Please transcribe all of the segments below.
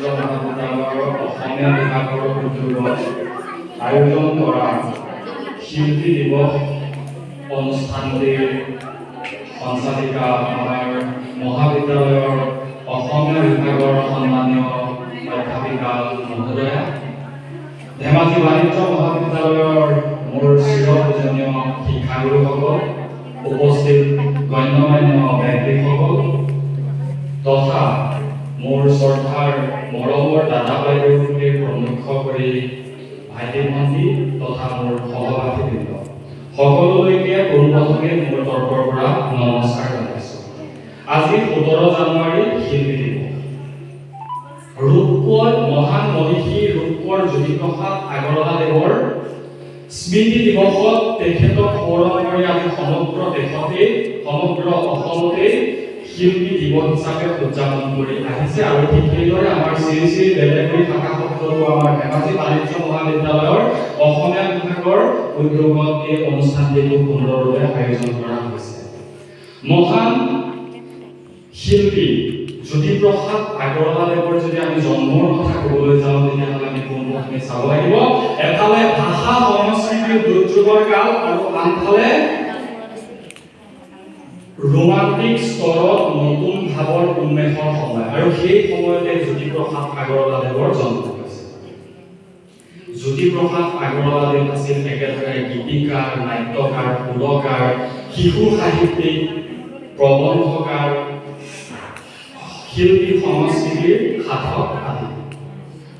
বাণিজ্য মহাবিদ্যালয়ৰ অসমীয়া বিভাগৰ উদ্যোগত আয়োজন কৰা শিল্পী দিৱস অনুষ্ঠানটিৰ সঞ্চালিকা আমাৰ মহাবিদ্যালয়ৰ অসমীয়া বিভাগৰ সন্মানীয় অধ্যাপিকা মহোদয়া, ধেমাজি বাণিজ্য মহাবিদ্যালয়ৰ মোৰ চিৰপূজনীয় শিক্ষাগুৰুসকল, উপস্থিত গণ্যমান্য ব্যক্তিসকল তথা মোৰ শ্ৰদ্ধাৰ মৰমৰ দাদা বাইদেউকে প্ৰমুখ কৰি ভাইটি ভণ্টি তথা মোৰ সহপাঠীবৃন্দ সকলোলৈকে পোনপ্ৰথমে মোৰ তৰফৰ পৰা নমস্কাৰ জনাইছোঁ। আজি 17 জানুৱাৰী শিল্পী দিৱস। ৰূপকোঁৱৰ মহান মনীষী ৰূপকোঁৱৰ জ্যোতিপ্ৰসাদ আগৰৱালাদেৱৰ স্মৃতি দিৱসত তেখেতক স্মৰণ কৰি আজি সমগ্ৰ দেশতে সমগ্ৰ অসমতে শিল্পী দিৱস হিচাপে উদযাপন কৰি আহিছে। আৰু ঠিক সেইদৰে আমাৰ শ্ৰী শ্ৰী বেলেগুৰি ভাষা সত্ৰতো আমাৰ ধেমাজি বাণিজ্য মহাবিদ্যালয়ৰ অসমীয়া বিভাগৰ উদ্যোগত এই অনুষ্ঠানটি খুব সুন্দৰভাৱে আয়োজন কৰা হৈছে। মহান শিল্পী জ্যোতিপ্ৰসাদ আগৰৱালাদেৱৰ যদি আমি জন্মৰ কথা ক'বলৈ যাওঁ তেতিয়াহ'লে আমি পোনপ্ৰথমে চাব লাগিব এফালে ভাষা সংস্কৃতিৰ দুৰ্যোগৰ কাল আৰু আনফালে ৰোমান্টিক স্তৰত নতুন ভাৱৰ উন্মেষৰ সময়, আৰু সেই সময়তে জ্যোতিপ্ৰসাদ আগৰৱালাদেৱৰ জন্ম হৈছিল। জ্যোতিপ্ৰসাদ আগৰৱালাদেৱ আছিল একেদৰে গীতিকাৰ, নাট্যকাৰ, সুৰকাৰ, শিশু সাহিত্যিক, প্ৰবন্ধকাৰ, শিল্পী সংস্কৃতিৰ সাধক আদি।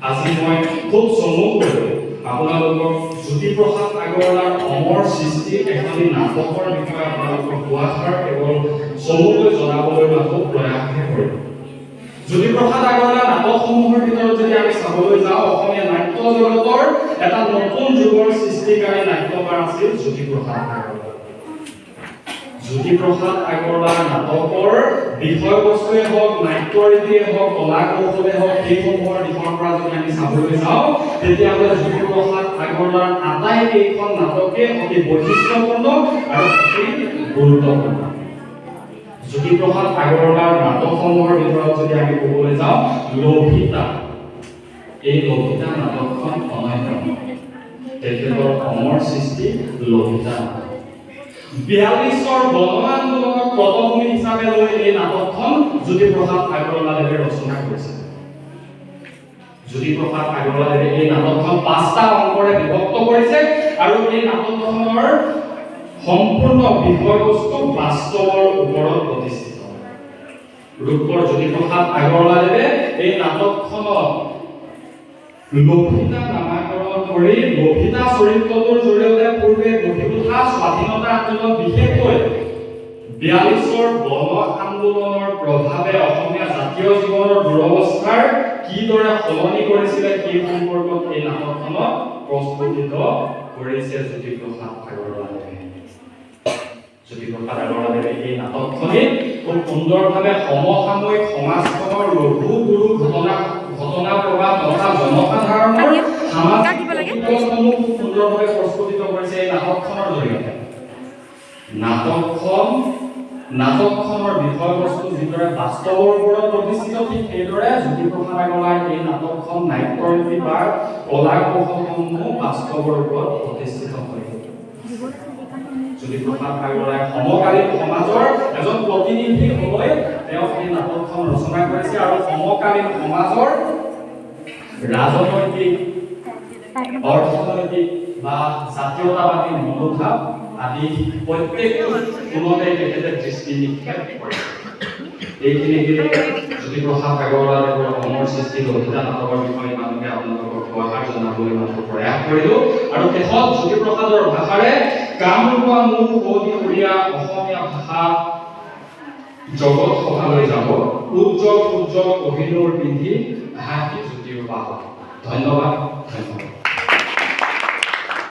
আজি মই খুব চমুকৈ আপোনালোকক জ্যোতিপ্ৰসাদ আগৰৱালাৰ অমৰ সৃষ্টি এখনি নাটকৰ বিষয়ে আপোনালোকক দুআষাৰ কেৱল চমুকৈ জনাবলৈ মাথো প্ৰয়াসহে কৰিম। জ্যোতিপ্ৰসাদ আগৰৱালাৰ নাটকসমূহৰ ভিতৰত যদি আমি চাবলৈ যাওঁ অসমীয়া নাট্য জগতৰ এটা নতুন যুগৰ সৃষ্টিকাৰী নাট্যকাৰ আছিল জ্যোতিপ্ৰসাদ আগৰৱালা। জ্যোতিপ্ৰসাদ আগৰৱালাৰ নাটকৰ বিষয়বস্তুৱে হওক, নাট্য ৰীতিয়ে হওক, কলা কৌশলে হওক, সেইসমূহৰ দিশৰ পৰা যদি আমি চাবলৈ যাওঁ তেতিয়াহ'লে জ্যোতিপ্ৰসাদ আগৰৱালাৰ আটাইকেইখন নাটকে অতি বৈশিষ্ট্যপূৰ্ণ আৰু অতি গুৰুত্বপূৰ্ণ। জ্যোতিপ্ৰসাদ আগৰৱালাৰ নাটকসমূহৰ ভিতৰত যদি আমি ক'বলৈ যাওঁ লভিতা, এই লভিতা নাটকখন অন্যতম। তেখেতৰ অমৰ সৃষ্টি লভিতা নাটক। 42ৰ গণ আন্দোলনৰ পটভূমি হিচাপে লৈ এই নাটকখন জ্যোতিপ্ৰসাদ আগৰৱালাদেৱে ৰচনা কৰিছিল। জ্যোতিপ্ৰসাদ আগৰৱালাদেৱে এই নাটকখন 5টা অংকৰে বিভক্ত কৰিছে আৰু এই নাটকখনৰ সম্পূৰ্ণ বিষয়বস্তু বাস্তৱৰ ওপৰত প্ৰতিষ্ঠিত। ৰূপকোঁৱৰ জ্যোতিপ্ৰসাদ আগৰৱালাদেৱে এই নাটকখনত লভিতা নামাকৰণ কৰি লভিতা চৰিত্ৰটোৰ জৰিয়তে পূৰ্বে গঢ়ি উঠা স্বাধীনতা আন্দোলন, বিশেষকৈ 42ৰ গণ আন্দোলনৰ প্ৰভাৱে অসমীয়া জাতীয় জীৱনৰ দুৰৱস্থাৰ কিদৰে সলনি কৰিছিলে সেই সম্পৰ্কত এই নাটকখনত প্ৰস্তুতিত কৰিছে জ্যোতিপ্ৰসাদ আগৰৱালাদেৱে। জ্যোতিপ্ৰসাদ আগৰৱালাদেৱে এই নাটকখনিত খুব সুন্দৰভাৱে সমসাময়িক সমাজখনৰ লঘু গুৰু ঘটনা প্ৰবাহ তথা জনসাধাৰণৰ সামাজিক সমূহ খুব সুন্দৰভাৱে প্ৰস্তুতিত কৰিছে এই নাটকখনৰ জৰিয়তে। নাটকখনৰ বিষয়বস্তু যিদৰে বাস্তৱৰ ওপৰত প্ৰতিষ্ঠিত, ঠিক সেইদৰে জ্যোতিপ্ৰসাদ আগৰৱালাৰ এই নাটকখন নাট্যৰীতি বা কলা কৌশলসমূহ বাস্তৱৰ ওপৰত প্ৰতিষ্ঠিত হয়। জ্যোতিপ্ৰসাদ আগৰৱালাই সমকালীন সমাজৰ এজন প্ৰতিনিধি হৈ তেওঁ এই নাটকখন ৰচনা কৰিছে আৰু সমকালীন সমাজৰ ৰাজনৈতিক, অৰ্থনৈতিক বা জাতীয়তাবাদী মনোভাৱ আদি প্ৰত্যেকটো কোণতে তেখেতে দৃষ্টি নিক্ষেপ কৰে। এইখিনিকে জ্যোতিপ্ৰসাদ আগৰৱালাদেৱৰ অমৰ সৃষ্টি লভিতা নাটকৰ বিষয়ে ইমানকে আপোনালোকক দুআষাৰ জনাবলৈ মাথো প্ৰয়াস কৰিলো। আৰু শেষত জ্যোতিপ্ৰসাদৰ ভাষাৰে কামৰূপা মোৰ শুৱনি উৰিয়া অসমীয়া ভাষা জগত সভালৈ যাব, উজ্জ্বল সূৰ্য কহিনুৰ পিন্ধি ভাষী জ্যোতিৰ বাহক। ধন্যবাদ।